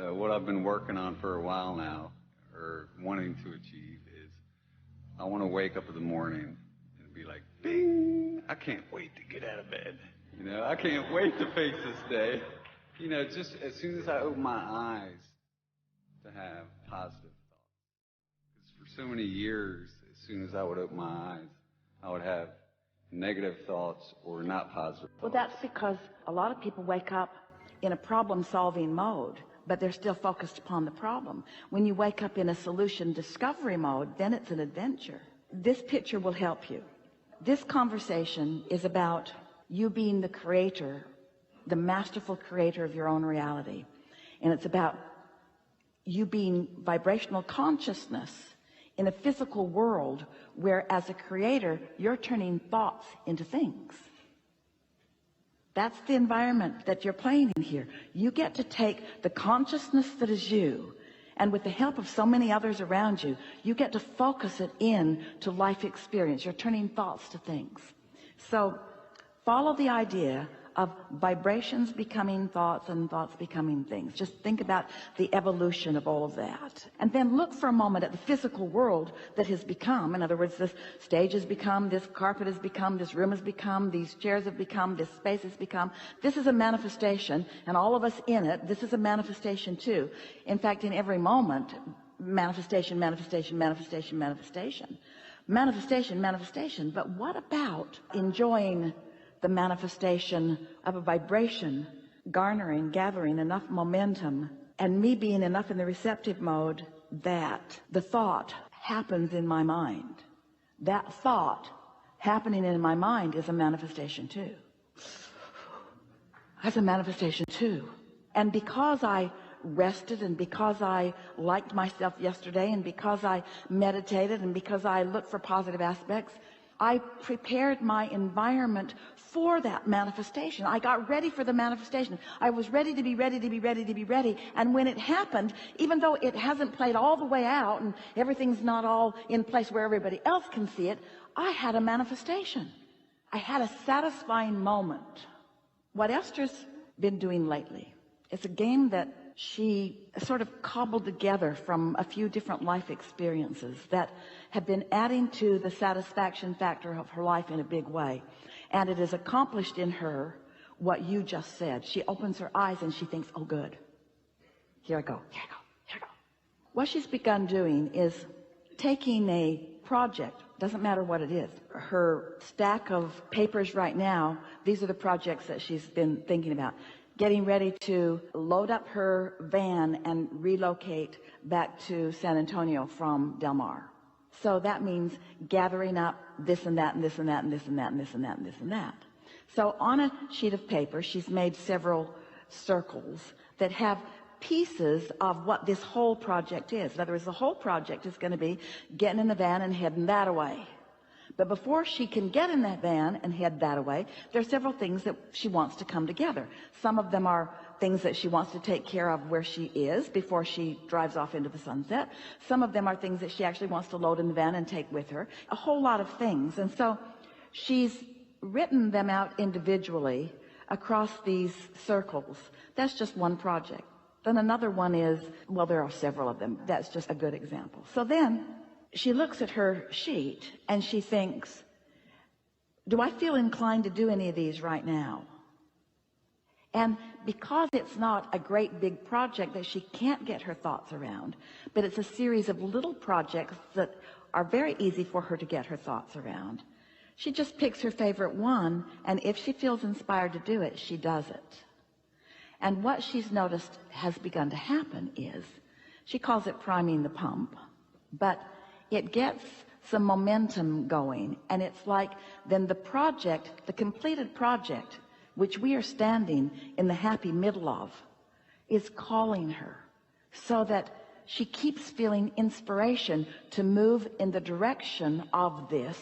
So what I've been working on for a while now, or wanting to achieve, is I want to wake up in the morning and be like, bing, I can't wait to get out of bed. You know, I can't wait to face this day. You know, just as soon as I open my eyes, to have positive thoughts. Because for so many years, as soon as I would open my eyes, I would have negative thoughts or not positive thoughts. Well, that's because a lot of people wake up in a problem-solving mode, but they're still focused upon the problem. When you wake up in a solution discovery mode, then it's an adventure. This picture will help you. This conversation is about you being the creator, the masterful creator of your own reality. And it's about you being vibrational consciousness in a physical world where, as a creator, you're turning thoughts into things. That's the environment that you're playing in here. You get to take the consciousness that is you, and with the help of so many others around you, you get to focus it in to life experience. You're turning thoughts to things. So follow the idea of vibrations becoming thoughts and thoughts becoming things. Just think about the evolution of all of that. And then look for a moment at the physical world that has become. In other words, this stage has become, this carpet has become, this room has become, these chairs have become, this space has become. This is a manifestation, and all of us in it, this is a manifestation too. In fact, in every moment, manifestation, manifestation, manifestation, manifestation. Manifestation, manifestation. But what about enjoying the manifestation of a vibration garnering, gathering enough momentum, and me being enough in the receptive mode that the thought happens in my mind? That thought happening in my mind is a manifestation too. That's a manifestation too. And because I rested, and because I liked myself yesterday, and because I meditated, and because I looked for positive aspects, I prepared my environment for that manifestation. I got ready for the manifestation. I was ready to be ready to be ready to be ready. And when it happened, even though it hasn't played all the way out and everything's not all in place where everybody else can see it, I had a manifestation. I had a satisfying moment. What Esther's been doing lately, it's a game that she sort of cobbled together from a few different life experiences that have been adding to the satisfaction factor of her life in a big way. And it has accomplished in her what you just said. She opens her eyes and she thinks, oh, good. Here I go, here I go, here I go. What she's begun doing is taking a project, doesn't matter what it is. Her stack of papers right now, these are the projects that she's been thinking about. Getting ready to load up her van and relocate back to San Antonio from Del Mar. So that means gathering up this and that and this and that and this and that and this and that and this and that. So on a sheet of paper, she's made several circles that have pieces of what this whole project is. In other words, the whole project is going to be getting in the van and heading that away. But before she can get in that van and head that away, there are several things that she wants to come together. Some of them are things that she wants to take care of where she is before she drives off into the sunset. Some of them are things that she actually wants to load in the van and take with her. A whole lot of things. And so she's written them out individually across these circles. That's just one project. Then another one is, well, there are several of them. That's just a good example. So then she looks at her sheet and she thinks, do I feel inclined to do any of these right now? And because it's not a great big project that she can't get her thoughts around, but it's a series of little projects that are very easy for her to get her thoughts around, she just picks her favorite one, and if she feels inspired to do it, she does it. And what she's noticed has begun to happen is, she calls it priming the pump, but it gets some momentum going, and it's like then the project, the completed project, which we are standing in the happy middle of, is calling her, so that she keeps feeling inspiration to move in the direction of this.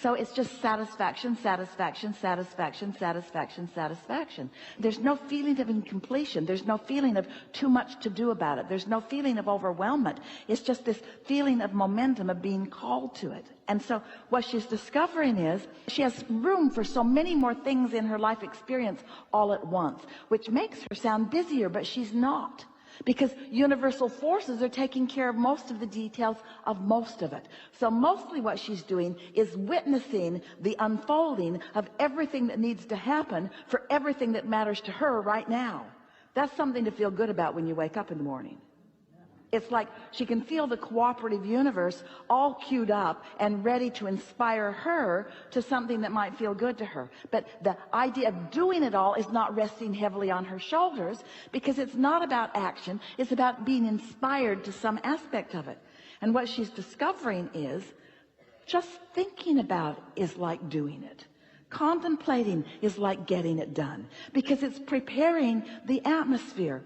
So it's just satisfaction, satisfaction, satisfaction, satisfaction, satisfaction. There's no feeling of incompletion. There's no feeling of too much to do about it. There's no feeling of overwhelmment. It's just this feeling of momentum of being called to it. And so what she's discovering is she has room for so many more things in her life experience all at once, which makes her sound busier, but she's not. because universal forces are taking care of most of the details of most of it. So mostly what she's doing is witnessing the unfolding of everything that needs to happen for everything that matters to her right now. That's something to feel good about when you wake up in the morning. It's like she can feel the cooperative universe all queued up and ready to inspire her to something that might feel good to her. But the idea of doing it all is not resting heavily on her shoulders, because it's not about action. It's about being inspired to some aspect of it. And what she's discovering is just thinking about it is like doing it. Contemplating is like getting it done, because it's preparing the atmosphere.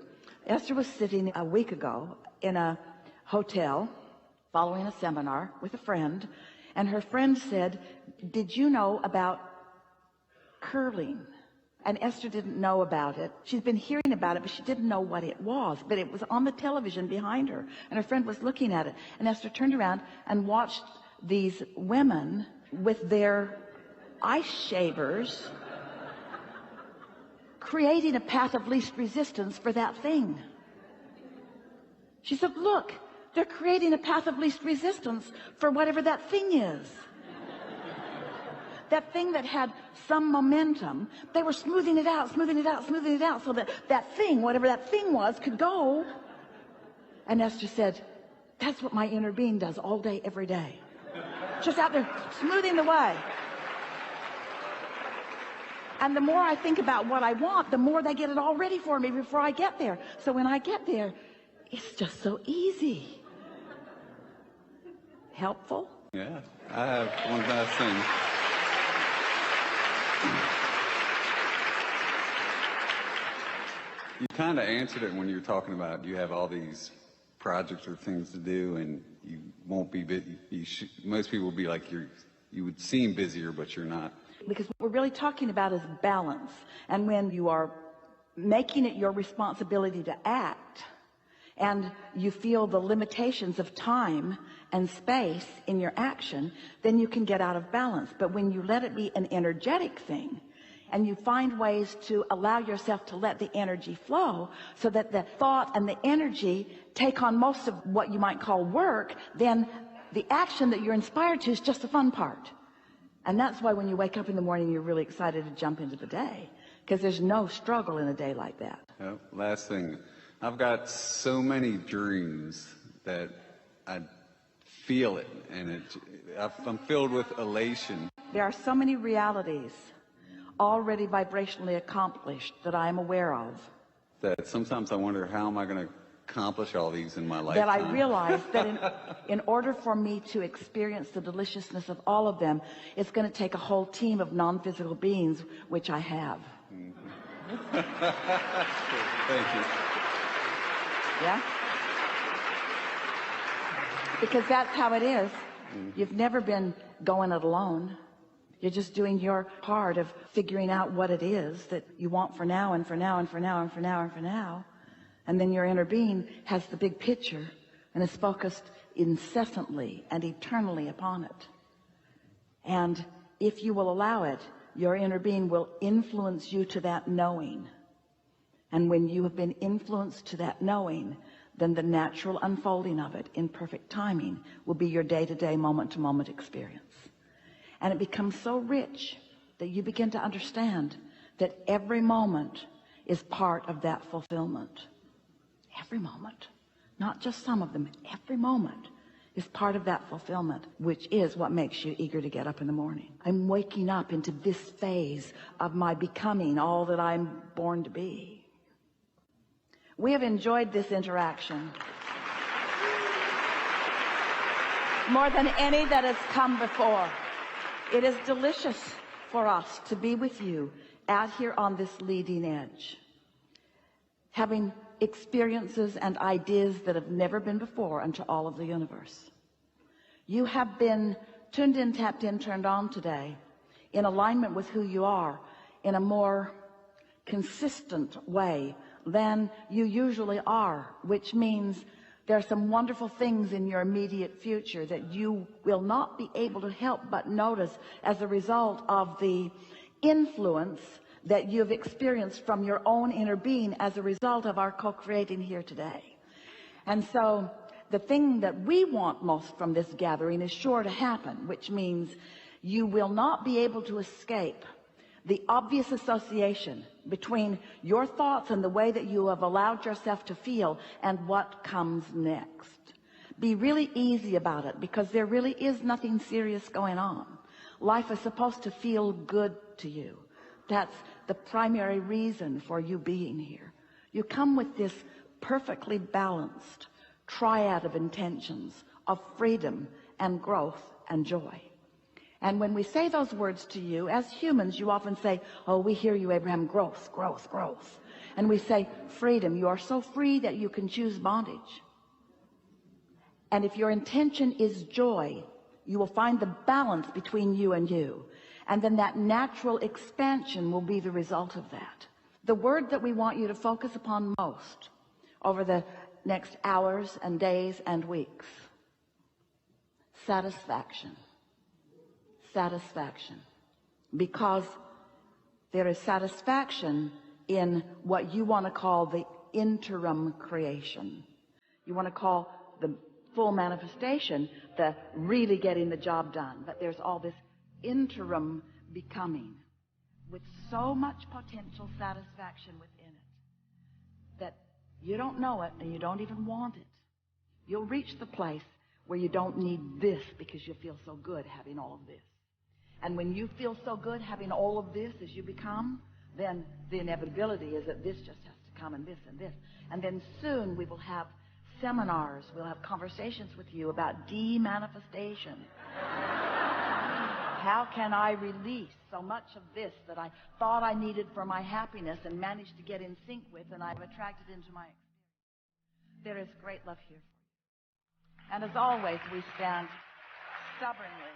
Esther was sitting a week ago in a hotel following a seminar with a friend, and her friend said, "Did you know about curling?" And Esther didn't know about it. She'd been hearing about it, but she didn't know what it was. But it was on the television behind her, and her friend was looking at it. And Esther turned around and watched these women with their ice shavers creating a path of least resistance for that thing. She said, "Look, they're creating a path of least resistance for whatever that thing is." That thing that had some momentum, they were smoothing it out, smoothing it out, smoothing it out, so that that thing, whatever that thing was, could go. And Esther said, "That's what my inner being does all day, every day. Just out there smoothing the way. And the more I think about what I want, the more they get it all ready for me before I get there. So when I get there, it's just so easy." Helpful? Yeah. I have one last thing. You kind of answered it when you were talking about you have all these projects or things to do, and you won't be busy. Most people will be like you would seem busier, but you're not. Because what we're really talking about is balance. And when you are making it your responsibility to act, and you feel the limitations of time and space in your action, then you can get out of balance. But when you let it be an energetic thing, and you find ways to allow yourself to let the energy flow, so that the thought and the energy take on most of what you might call work, then the action that you're inspired to is just the fun part. And that's why when you wake up in the morning, you're really excited to jump into the day, because there's no struggle in a day like that. Yep. Last thing. I've got so many dreams that I feel it, and I'm filled with elation. There are so many realities already vibrationally accomplished that I am aware of. That sometimes I wonder, how am I going to accomplish all these in my lifetime? That I realize that in order for me to experience the deliciousness of all of them, it's going to take a whole team of non-physical beings, which I have. Mm-hmm. Thank you. Yeah? Because that's how it is. You've never been going it alone. You're just doing your part of figuring out what it is that you want for now and for now and for now and for now and for now. And then your inner being has the big picture and is focused incessantly and eternally upon it. And if you will allow it, your inner being will influence you to that knowing. And when you have been influenced to that knowing, then the natural unfolding of it in perfect timing will be your day-to-day, moment-to-moment experience. And it becomes so rich that you begin to understand that every moment is part of that fulfillment. Every moment, not just some of them, every moment is part of that fulfillment, which is what makes you eager to get up in the morning. I'm waking up into this phase of my becoming all that I'm born to be. We have enjoyed this interaction more than any that has come before. It is delicious for us to be with you out here on this leading edge, having experiences and ideas that have never been before unto all of the universe. You have been tuned in, tapped in, turned on today in alignment with who you are in a more consistent way than you usually are, which means there are some wonderful things in your immediate future that you will not be able to help but notice as a result of the influence that you've experienced from your own inner being as a result of our co-creating here today. And so the thing that we want most from this gathering is sure to happen, which means you will not be able to escape the obvious association between your thoughts and the way that you have allowed yourself to feel and what comes next. Be really easy about it, because there really is nothing serious going on. Life is supposed to feel good to you. That's the primary reason for you being here. You come with this perfectly balanced triad of intentions of freedom and growth and joy. And when we say those words to you, as humans, you often say, oh, we hear you, Abraham, growth, growth, growth. And we say, freedom. You are so free that you can choose bondage. And if your intention is joy, you will find the balance between you and you. And then that natural expansion will be the result of that. The word that we want you to focus upon most over the next hours and days and weeks: satisfaction. Satisfaction. Because there is satisfaction in what you want to call the interim creation. You want to call the full manifestation the really getting the job done. But there's all this interim becoming with so much potential satisfaction within it that you don't know it and you don't even want it. You'll reach the place where you don't need this because you feel so good having all of this. And when you feel so good having all of this as you become, then the inevitability is that this just has to come, and this and this. And then soon we will have seminars, we'll have conversations with you about de-manifestation. How can I release so much of this that I thought I needed for my happiness and managed to get in sync with, and I've attracted into my experience? There is great love here for you. And as always, we stand stubbornly